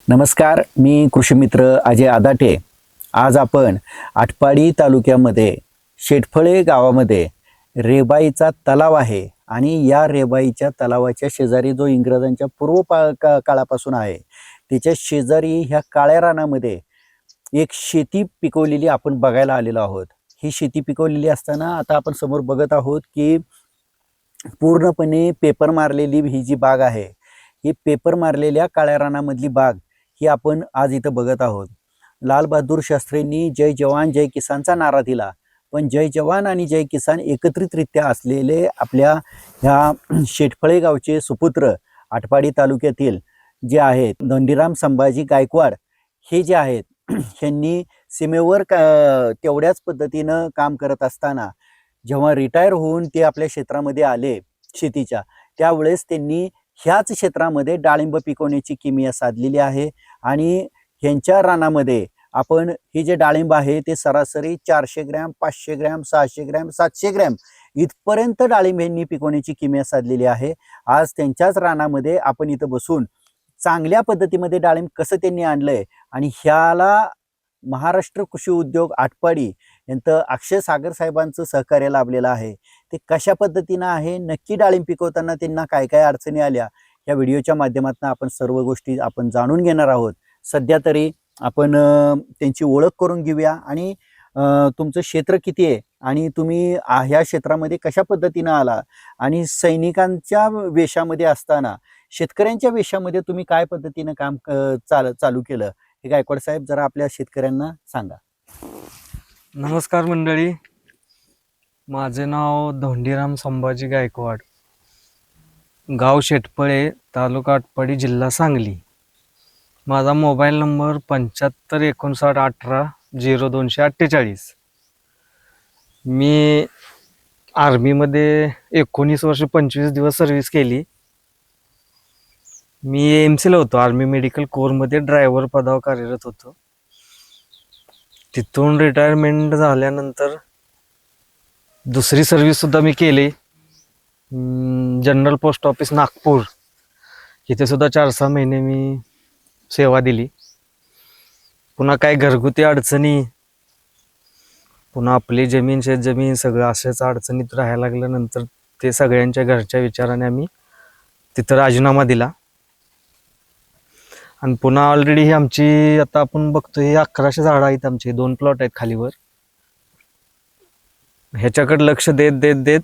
नमस्कार, मी कृषी मित्र अजय आदाटे. आज आपण आटपाडी तालुक्यामध्ये शेटफळे गावामध्ये रेबाईचा तलाव आहे आणि या रेबाईच्या तलावाच्या शेजारी जो इंग्रजांच्या काळापासून आहे, त्याच्या शेजारी ह्या काळ्या रानामध्ये एक शेती पिकवलेली आपण बघायला आलेलो आहोत. ही शेती पिकवलेली असताना आता आपण समोर बघत आहोत की पूर्णपणे पेपर मारलेली ही जी बाग आहे, ही पेपर मारलेल्या काळ्या रानामधली बाग ही आपण आज इथं बघत आहोत. लाल बहादूर शास्त्रींनी जय जवान जय किसानचा नारा दिला, पण जय जवान आणि जय किसान एकत्रितरित्या असलेले आपल्या ह्या शेटफळे गावचे सुपुत्र आटपाडी तालुक्यातील जे आहेत धोंडीराम संभाजी गायकवाड हे जे आहेत ह्यांनी सीमेवर तेवढ्याच पद्धतीनं काम करत असताना जेव्हा रिटायर होऊन ते आपल्या क्षेत्रामध्ये आले शेतीच्या, त्यावेळेस त्यांनी ह्याच क्षेत्रामध्ये डाळिंब पिकवण्याची किमया साधलेली आहे. आणि ह्यांच्या रानामध्ये आपण हे जे डाळिंब आहे ते सरासरी 400 ग्रॅम, 500 ग्रॅम, 600 ग्रॅम, 700 ग्रॅम इथपर्यंत डाळिंब यांनी पिकवण्याची किमया साधलेली आहे. आज त्यांच्याच रानामध्ये आपण इथं बसून चांगल्या पद्धतीमध्ये डाळिंब कसं त्यांनी आणलंय आणि ह्याला महाराष्ट्र कृषी उद्योग आटपाडी यांचं अक्षय सागर साहेबांचं सहकार्य लाभलेलं आहे. ते कशा पद्धतीनं आहे, नक्की डाळिंब पिकवताना त्यांना काय काय अडचणी आल्या, या व्हिडिओच्या माध्यमातून आपण सर्व गोष्टी आपण जाणून घेणार आहोत. सध्या तरी आपण त्यांची ओळख करून घेऊया आणि तुमचं क्षेत्र किती आहे आणि तुम्ही ह्या क्षेत्रामध्ये कशा पद्धतीनं आला आणि सैनिकांच्या वेशामध्ये असताना शेतकऱ्यांच्या वेशामध्ये तुम्ही काय पद्धतीनं काम चालू केलं, हे गायकवाड साहेब जरा आपल्या शेतकऱ्यांना सांगा. नमस्कार मंडळी, माझे नाव धोंडीराम संभाजी गायकवाड, गाव शेटफळे, तालुका आटपाडी, जिल्हा सांगली. माझा मोबाईल नंबर 7559180248. मी आर्मीमध्ये 19 वर्ष 25 दिवस सर्व्हिस केली. मी AMC ला होतो, आर्मी मेडिकल कोरमध्ये ड्रायव्हर पदावर कार्यरत होतो. तिथून रिटायरमेंट झाल्यानंतर दुसरी सर्व्हिससुद्धा मी केली, जनरल पोस्ट ऑफिस नागपूर. इथे सुद्धा 4-6 महिने मी सेवा दिली. पुन्हा काय घरगुती अडचणी, पुन्हा आपली जमीन शेतजमीन सगळं अशाच अडचणीत राहायला लागल्यानंतर ते सगळ्यांच्या घरच्या विचाराने आम्ही तिथं राजीनामा दिला. आणि पुन्हा ऑलरेडी ही आमची आता आपण बघतोय 1100 झाडं आहेत, आमचे 2 प्लॉट आहेत खालीवर. ह्याच्याकडे लक्ष देत देत देत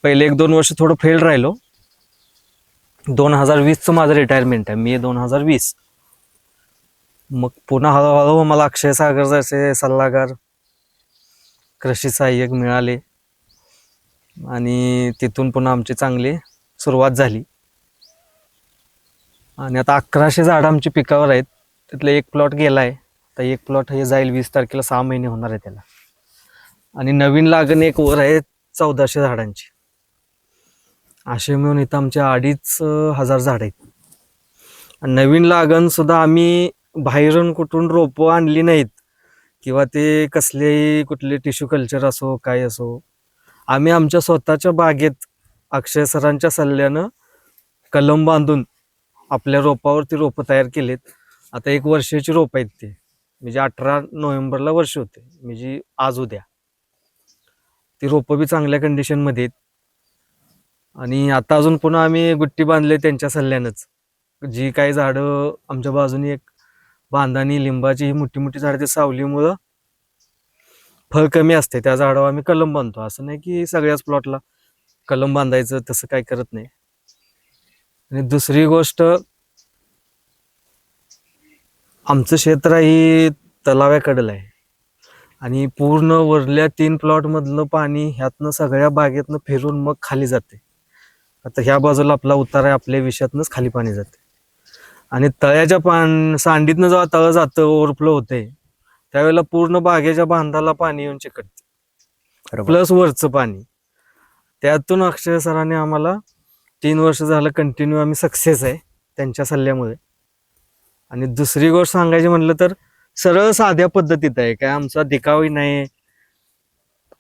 पहिले 1-2 वर्ष थोडं फेल राहिलो. 2020चं माझं रिटायरमेंट आहे, मे 2020. मग पुन्हा हळूहळू मला अक्षय सागर जसे सल्लागार, कृषी सहाय्यक मिळाले आणि तिथून पुन्हा आमची चांगली सुरुवात झाली. आणि आता 1100 झाडं आमची पिकावर आहेत, त्यातलं 1 प्लॉट गेला आहे. तर 1 प्लॉट हे जाईल 20 तारखेला, 6 महिने होणार आहे त्याला. आणि नवीन लागण एक वर आहे 1400 झाडांची. असे मिळून इथं आमच्या 2500 झाड आहेत. आणि नवीन लागण सुद्धा आम्ही बाहेरून कुठून रोपं आणली नाहीत किंवा ते कसलेही कुठले टिश्यू कल्चर असो काय असो, आम्ही आमच्या स्वतःच्या बागेत अक्षय सरांच्या सल्ल्यानं कलम बांधून आपल्या रोपावरती रोपं तयार केलेत. आता 1 वर्षाची रोप आहेत ते, म्हणजे 18 नोव्हेंबरला वर्ष होते, म्हणजे आज उद्या. ती रोपं बी चांगल्या कंडिशनमध्ये आहेत. आणि आता अजून पुन्हा आम्ही गुट्टी बांधले त्यांच्या सल्ल्यानंच. जी काही झाडं आमच्या बाजूने एक बांधानी लिंबाची ही मोठी मोठी झाडं, ते सावलीमुळं फळ कमी असते, त्या झाडावर आम्ही कलम बांधतो. असं नाही की सगळ्याच प्लॉटला कलम बांधायचं, तसं काही करत नाही. आणि दुसरी गोष्ट, आमचं क्षेत्र ही तलाव्याकडलं आहे आणि पूर्ण वरल्या 3 प्लॉटमधलं पाणी ह्यातनं सगळ्या बागेतनं फिरून मग खाली जाते. आता ह्या बाजूला आपला उतार आहे, आपल्या विषयातनंच खाली पाणी जाते. आणि तळ्याच्या सांडीतनं जेव्हा तळ जातं, ओव्हरफ्लो होते, त्यावेळेला पूर्ण बागेच्या बांधाला पाणी येऊन चिकटते, प्लस वरचं पाणी. त्यातून अक्षय सरांनी आम्हाला 3 वर्ष झालं कंटिन्यू आम्ही सक्सेस आहे त्यांच्या सल्ल्यामुळे. आणि दुसरी गोष्ट सांगायची म्हटलं तर सरळ साध्या पद्धतीत आहे, काय आमचा दिखावाही नाही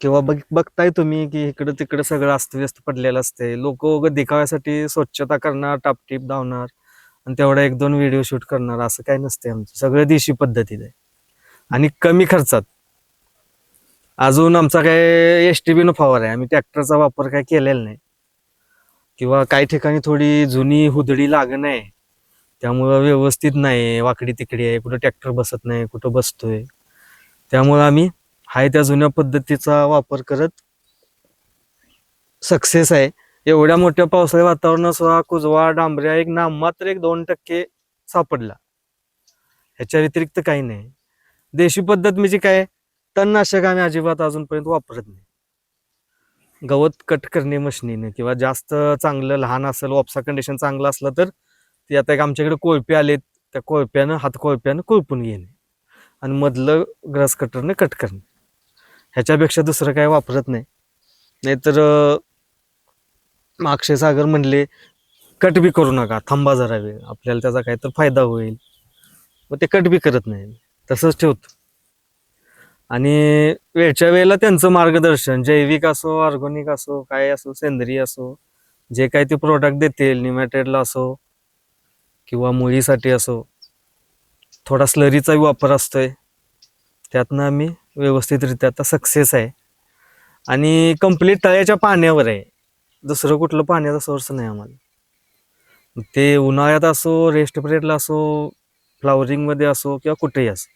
किंवा बघताय तुम्ही की इकडं तिकडं सगळं अस्तव्यस्त पडलेलं असते. लोक दिखाव्यासाठी स्वच्छता करणार, टापटीप धावणार, आणि तेवढा 1-2 व्हिडिओ शूट करणार असं काही नसते आमचं. सगळं देशी पद्धतीत आहे आणि कमी खर्चात. अजून आमचा काय STB फवार आहे, आम्ही ट्रॅक्टरचा वापर काय केलेला नाही. किंवा काही ठिकाणी थोडी जुनी हुदडी लागण आहे, त्यामुळं व्यवस्थित नाही, वाकडी तिकडी आहे, कुठं ट्रॅक्टर बसत नाही, कुठं बसतोय. त्यामुळं आम्ही हाय त्या जुन्या पद्धतीचा वापर करत सक्सेस आहे. एवढ्या मोठ्या पावसाळी वातावरणात सुद्धा कुजवा डांबऱ्या एक नाममात्र 1-2% सापडला. ह्याच्या व्यतिरिक्त काही नाही. देशी पद्धत म्हणजे काय, तणनाशक आम्ही अजिबात अजूनपर्यंत वापरत नाही. गवत कट करणे मशनीने किंवा जास्त चांगलं लहान असेल, वापसा कंडिशन चांगलं असलं तर ते आता एक आमच्याकडे कोळपे आलेत, त्या कोळप्यानं हातकोळप्यानं कोळपून घेणे आणि मधलं ग्रास कटरने कट करणे. ह्याच्यापेक्षा दुसरं काय वापरत नाही. नाहीतर अक्षय सागर म्हणले कट बी करू नका, थांबा जरा वेळ, आपल्याला त्याचा काहीतरी फायदा होईल, मग ते कट बी करत नाही, तसंच ठेवतो. आणि वेळच्या वेळेला त्यांचं मार्गदर्शन, जैविक असो, ऑर्गॅनिक असो, काय असो, सेंद्रिय असो, जे काही ते प्रोडक्ट देतील, निमॅटेडला असो किंवा मुळीसाठी असो, थोडा स्लरीचा वापर असतोय. त्यातनं आम्ही व्यवस्थितरित्या आता सक्सेस आहे. आणि कंप्लीट तळ्याच्या पाण्यावर आहे, दुसरं कुठलं पाण्याचा सोर्स नाही आम्हाला. ते उन्हाळ्यात असो, रेस्ट पिरियडला असो, फ्लावरिंगमध्ये असो किंवा कुठेही असो.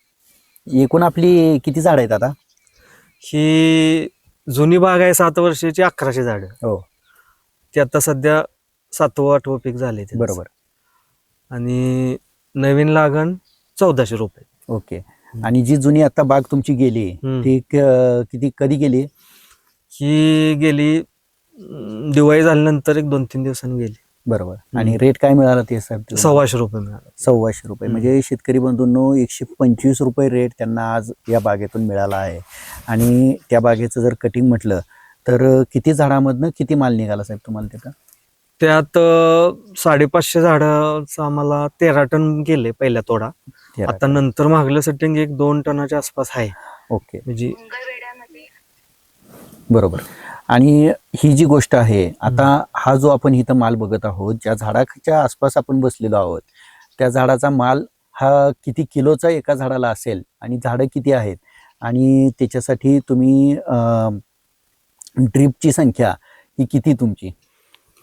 एकूण आपली किती झाड आहेत आता? ही जुनी बाग आहे 7 वर्षाची, 1100 झाडं. हो, ते आता सध्या 7वं-8वं पीक झाले ते. बरोबर. आणि नवीन लागण 1400 रुपये. ओके. आणि जी जुनी आता बाग तुमची गेली ती किती कधी गेली? ही गेली दिवाळी झाल्यानंतर 1-2-3 दिवसांनी गेली. बरोबर. आणि रेट काय मिळाला ते सर? 1,200 रुपये मिळाला. 1,200 रुपये. म्हणजे शेतकरी बंधूंनो 125 रुपये रेट त्यांना आज या बागेतून मिळाला आहे. आणि त्या बागेचं जर कटिंग म्हटलं तर किती झाडामधनं किती माल निघाला साहेब तुम्हाला तिथं? त्यात 550 झाडाचं आम्हाला 13 टन गेले पहिल्या तोडा. आता नंतर मागलं सेटिंग 1-2 टनाच्या आसपास आहे. ओके, म्हणजे बरोबर. आणि ही जी गोष्ट आहे, आता हा जो आपण इथं माल बघत आहोत, ज्या झाडाच्या आसपास आपण बसलेलो आहोत, त्या झाडाचा माल हा किती किलोचा एका झाडाला असेल आणि झाडं किती आहेत आणि त्याच्यासाठी तुम्ही ड्रीपची संख्या ही किती तुमची?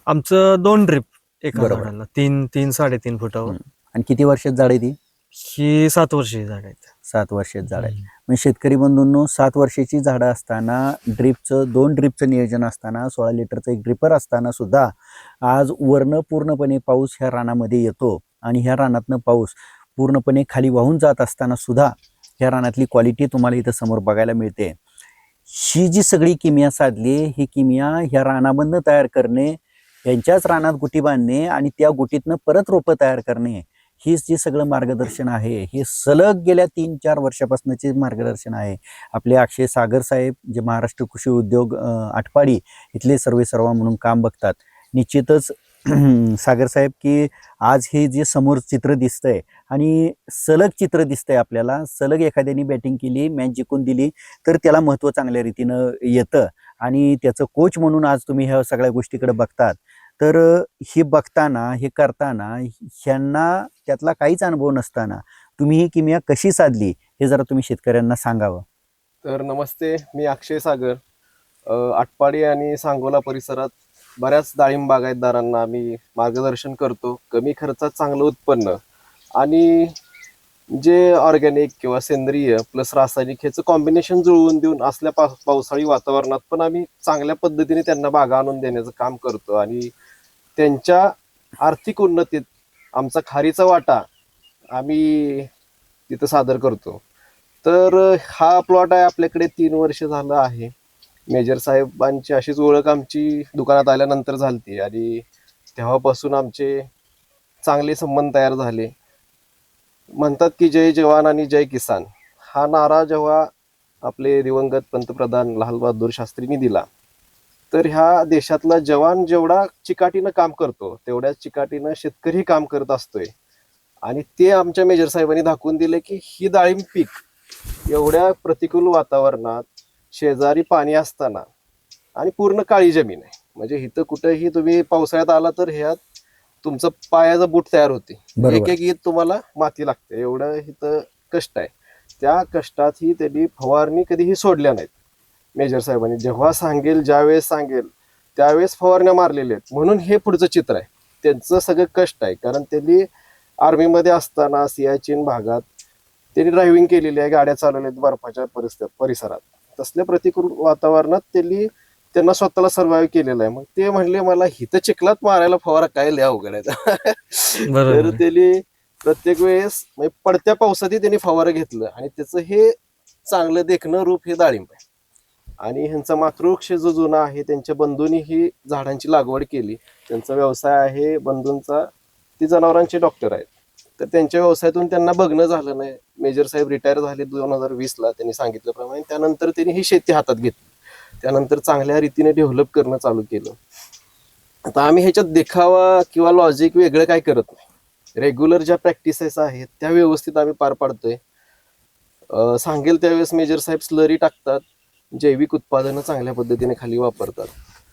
आमचं 2 ड्रिप एका बरोबर. झाडाला, 3-3.5 फुटावर. आणि किती वर्षात झाड आहे ती? ही 7 वर्षाची झाड आहेत. 7 वर्षात झाड आहे. म्हणजे शेतकरी बंधूंनो 7 वर्षाची झाडं असताना ड्रिपचं 2 ड्रिपचं नियोजन असताना 16 लिटरचं एक ड्रिपर असताना सुद्धा आज वरनं पूर्णपणे पाऊस ह्या रानामध्ये येतो आणि ह्या रानातनं पाऊस पूर्णपणे खाली वाहून जात असताना सुद्धा ह्या रानातली क्वालिटी तुम्हाला इथं समोर बघायला मिळते. ही जी सगळी किमिया साधली, ही किमिया ह्या रानामधनं तयार करणे, यांच्याच रानात गुटी बांधणे आणि त्या गुटीतनं परत रोपं तयार करणे, हीच जे सगळं मार्गदर्शन आहे, हे सलग गेल्या 3-4 वर्षापासूनचे मार्गदर्शन आहे. आपले अक्षय सागर साहेब जे महाराष्ट्र कृषी उद्योग आटपाडी इथले सर्वेसर्वा म्हणून काम बघतात. निश्चितच सागर साहेब की आज हे जे समोर चित्र दिसतंय आणि सलग चित्र दिसतंय आपल्याला, सलग एखाद्याने बॅटिंग केली, मॅच जिंकून दिली तर त्याला महत्त्व चांगल्या रीतीनं येतं आणि त्याचं कोच म्हणून आज तुम्ही ह्या सगळ्या गोष्टीकडे बघतात. तर हे बघताना, हे करताना ह्यांना त्यातला काहीच अनुभव नसताना तुम्ही ही किमिया कशी साधली हे जरा तुम्ही शेतकऱ्यांना सांगावं. तर नमस्ते, मी अक्षय सागर. आटपाडी आणि सांगोला परिसरात बऱ्याच डाळिंब बागायतदारांना मी मार्गदर्शन करतो. कमी खर्चात चांगलं उत्पन्न आणि जे ऑर्गॅनिक किंवा सेंद्रिय प्लस रासायनिक ह्याचं कॉम्बिनेशन जुळवून देऊन असल्या पावसाळी वातावरणात पण आम्ही चांगल्या पद्धतीने त्यांना बागा आणून देण्याचं काम करतो आणि त्यांच्या आर्थिक उन्नतीत आमचा खारीचा वाटा आम्ही तिथं सादर करतो. तर हा प्लॉट आहे आपल्याकडे 3 वर्ष झालं आहे. मेजर साहेबांची अशीच ओळख आमची दुकानात आल्यानंतर झाली आणि तेव्हापासून आमचे चांगले संबंध तयार झाले. म्हणतात की जय जवान आणि जय किसान हा नारा जेव्हा आपले दिवंगत पंतप्रधान लालबहादूर शास्त्रींनी दिला, तर ह्या देशातला जवान जेवढा चिकाटीनं काम करतो तेवढ्याच चिकाटीनं शेतकरी काम करत असतोय. आणि ते आमच्या मेजर साहेबांनी दाखवून दिले की ही डाळिंब पीक एवढ्या प्रतिकूल वातावरणात शेजारी पाणी असताना आणि पूर्ण काळी जमीन आहे, म्हणजे इथं कुठेही तुम्ही पावसाळ्यात आला तर ह्यात तुमचं पायाचं बूट तयार होते. बरोबर. एक एक ईद तुम्हाला माती लागते, एवढं इथं कष्ट आहे. त्या कष्टातही त्यांनी फवारणी कधीही सोडल्या नाहीत. मेजर साहेबांनी जेव्हा सांगेल, ज्यावेळेस सांगेल त्यावेळेस फवारण्या मारलेल्या आहेत. म्हणून हे पुढचं चित्र आहे. त्यांचं सगळं कष्ट आहे. कारण त्यांनी आर्मीमध्ये असताना सियाचीन भागात त्यांनी ड्रायव्हिंग केलेली आहे, गाड्या चालवल्या आहेत बर्फाच्या परिसरात. तसल्या प्रतिकूल वातावरणात त्यांना स्वतःला सर्वाइव्ह केलेलं आहे. मग ते म्हणले मला हिथं चिखलात मारायला फवारा काय लय अवघड आहे. बरोबर तर त्यांनी प्रत्येक वेळेस म्हणजे पडत्या पावसातही त्यांनी फवारं घेतलं आणि त्याचं हे चांगलं देखणं रूप हे डाळिंब आहे. आणि ह्यांचा मातृवृक्ष जो जुना आहे, त्यांच्या बंधूंनी ही झाडांची लागवड केली. त्यांचा व्यवसाय आहे बंधूंचा, ते जनावरांचे डॉक्टर आहेत. तर त्यांच्या व्यवसायातून त्यांना बघणं झालं नाही. मेजर साहेब रिटायर झाले 2020ला, त्यांनी सांगितल्याप्रमाणे. त्यानंतर त्यांनी ही शेती हातात घेतली. त्यानंतर चांगल्या रीतीने डेव्हलप करणं चालू केलं. आता आम्ही ह्याच्यात देखावा किंवा लॉजिक वेगळं काय करत नाही. रेग्युलर ज्या प्रॅक्टिसेस आहेत त्या व्यवस्थित आम्ही पार पाडतोय. सांगेल त्यावेळेस मेजर साहेब स्लरी टाकतात, जैविक उत्पादनं चांगल्या पद्धतीने खाली वापरतात.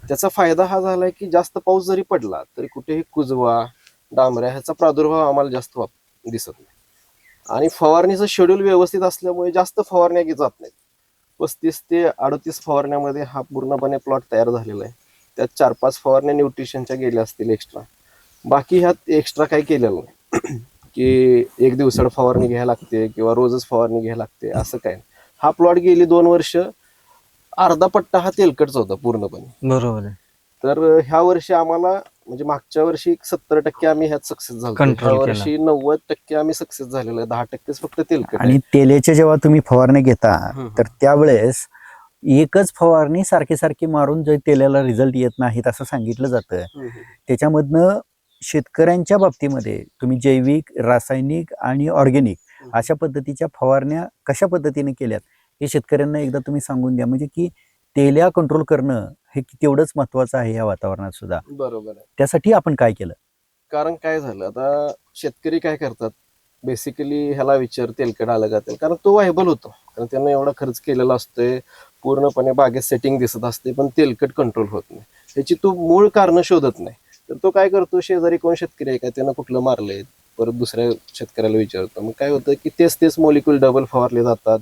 त्याचा फायदा हा झालाय की जास्त पाऊस जरी पडला तरी कुठेही कुजवा, डांबऱ्या ह्याचा प्रादुर्भाव आम्हाला जास्त दिसत नाही. आणि फवारणीचं शेड्यूल व्यवस्थित असल्यामुळे जास्त फवारण्या जात नाहीत. 35 ते 38 फवारण्यामध्ये हा पूर्णपणे प्लॉट तयार झालेला आहे. त्यात 4-5 फवारण्या न्यूट्रिशनच्या गेल्या असतील एक्स्ट्रा. बाकी ह्यात एक्स्ट्रा काही केलेलं नाही की एक दिवसाड फवारणी घ्यायला लागते किंवा रोजच फवारणी घ्यायला लागते, असं काय. हा प्लॉट गेली 2 वर्ष अर्धा पट्टा हा तेलकटचा होता पूर्णपणे. बरोबर आहे. तर ह्या वर्षी आम्हाला म्हणजे मागच्या वर्षी 70% आम्ही ह्यात सक्सेस झालो. Control ह्या वर्षी 90% आम्ही सक्सेस झालेलो आहे. 10%च फक्त तेलकट आहे. आणि तेलाचे जेव्हा तुम्ही फवारणी घेता हम्म. तर त्यावेळेस एकच फवारणी सारखी सारखी मारून जे तेलाला रिझल्ट येत नाहीत असं सांगितलं जातं. त्याच्यामधनं शेतकऱ्यांच्या बाबतीमध्ये तुम्ही जैविक, रासायनिक आणि ऑर्गॅनिक अशा पद्धतीच्या फवारण्या कशा पद्धतीने केल्यात हे शेतकऱ्यांना एकदा तुम्ही सांगून द्या. म्हणजे की तेल्या कंट्रोल करणं हे तेवढंच महत्वाचं आहे या वातावरणात सुद्धा. बरोबर आहे. त्यासाठी आपण काय केलं? कारण काय झालं, आता शेतकरी काय करतात, बेसिकली ह्याला विचार तेलकट आलं का, कारण तो व्हायबल होतो. कारण त्यांना एवढा खर्च केलेला असतोय, पूर्णपणे बागेत सेटिंग दिसत असते, पण तेलकट कंट्रोल होत नाही. ह्याची तो मूळ कारण शोधत नाही. तर तो काय करतो, शेजारी कोण शेतकरी आहे का, त्यानं कुठलं मारलंय, परत दुसऱ्या शेतकऱ्याला विचारतो. मग काय होतं की तेच मॉलिक्यूल डबल फवारले जातात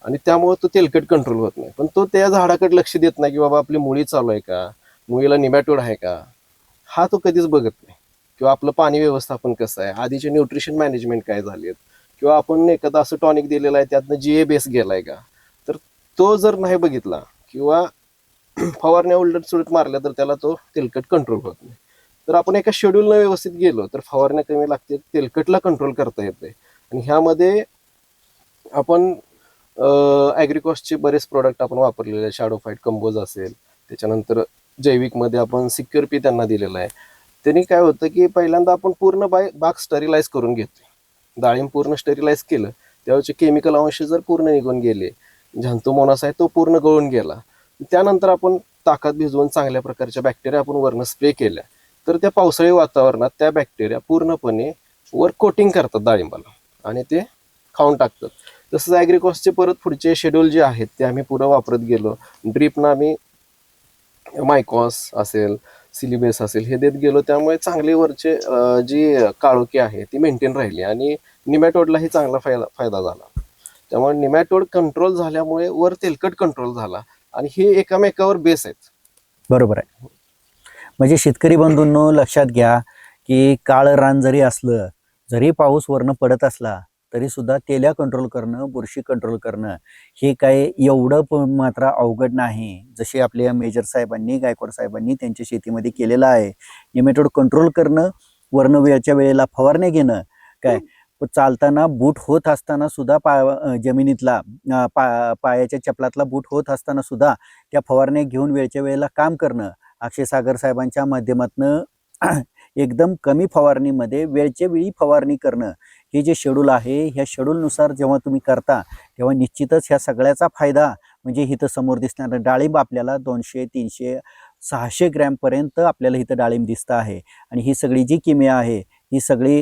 आणि त्यामुळे तो तेलकट कंट्रोल होत नाही. पण तो त्या झाडाकडे लक्ष देत नाही की बाबा आपली मुळी चालू आहे का, मुळीला निमॅटोड आहे का, हा तो कधीच बघत नाही. किंवा आपलं पाणी व्यवस्थापन कसं आहे, आधीचे न्यूट्रिशन मॅनेजमेंट काय झालेत, किंवा आपण एखादा असं टॉनिक दिलेलं आहे त्यातनं GA बेस गेलाय का, तर तो जर नाही बघितला किंवा फवारण्या उलट सुलट मारल्या तर त्याला तो तेलकट कंट्रोल होत नाही. तर आपण एका शेड्यूलनं व्यवस्थित गेलो तर फवारण्या कमी लागते, तेलकटला कंट्रोल करता येते. आणि ह्यामध्ये आपण ॲग्रिकॉस्टचे बरेच प्रोडक्ट आपण वापरलेले आहे. शॅडो फाईट कंपोज असेल, त्याच्यानंतर जैविकमध्ये आपण सिक्युअर पी त्यांना दिलेला आहे. त्यांनी काय होतं की पहिल्यांदा आपण पूर्ण बाग स्टरिलाइज करून घेतोय. डाळिंब पूर्ण स्टरिलाइज केलं, त्यावेळेचे केमिकल अंश जर पूर्ण निघून गेले, झॅन्थोमोनास आहे तो पूर्ण गळून गेला, त्यानंतर आपण ताकात भिजवून चांगल्या प्रकारच्या बॅक्टेरिया आपण वरनं स्प्रे केल्या, तर त्या पावसाळी वातावरणात त्या बॅक्टेरिया पूर्णपणे वर कोटिंग करतात डाळिंबाला आणि ते खाऊन टाकतात. तसंच ॲग्रिकॉस्टचे परत पुढचे शेड्यूल जे आहेत ते आम्ही पुढं वापरत गेलो. ड्रीपनं आम्ही मायकॉस असेल, सिलिबेस असेल हे देत गेलो. त्यामुळे चांगली वरचे जी काळोखी आहे ती मेंटेन राहिली आणि निमॅटोडलाही चांगला फायदा झाला. त्यामुळे निमॅटोड कंट्रोल झाल्यामुळे वर तेलकट कंट्रोल झाला आणि हे एकामेकावर बेस आहेत. बरोबर आहे. म्हणजे शेतकरी बंधूंनो लक्षात घ्या की काळं रान जरी असलं, जरी पाऊस वरनं पडत असला तरी सुद्धा तेल्या कंट्रोल करणं, बुरशी कंट्रोल करणं हे काय एवढं मात्र अवघड नाही. जसे आपल्या मेजर साहेबांनी, गायकवाड साहेबांनी त्यांच्या शेतीमध्ये केलेलं आहे. निमॅटोड कंट्रोल करणं, वरनं वेळच्या वेळेला फवारण्या घेणं, काय चालताना बूट होत असताना सुद्धा जमिनीतला पायाच्या चपलातला बूट होत असताना सुद्धा त्या फवारण्या घेऊन वेळच्या वेळेला काम करणं. अक्षय सागर साहेबांच्या माध्यमातून एकदम कमी फवारणीमध्ये वेळच्या वेळी फवारणी करणं हे जे शेड्यूल आहे, ह्या शेड्यूलनुसार जेव्हा तुम्ही करता तेव्हा निश्चितच ह्या सगळ्याचा फायदा म्हणजे इथं समोर दिसणारं डाळिंब आपल्याला 200, 300, 600 ग्रॅमपर्यंत आपल्याला इथं डाळिंब दिसतं आहे. आणि ही सगळी जी किमिया आहे, ही सगळी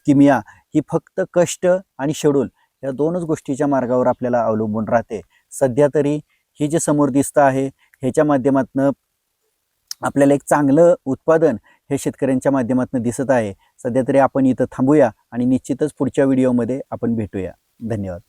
किमिया ही फक्त कष्ट आणि शेड्यूल या दोनच गोष्टीच्या मार्गावर आपल्याला अवलंबून राहते. सध्या तरी हे जे समोर दिसतं आहे ह्याच्या माध्यमातून आपल्याला एक चांगलं उत्पादन हे शेतकऱ्यांच्या माध्यमातून दिसत आहे. सध्या तरी आपण इथं थांबूया आणि निश्चितच पुढच्या व्हिडिओमध्ये आपण भेटूया. धन्यवाद.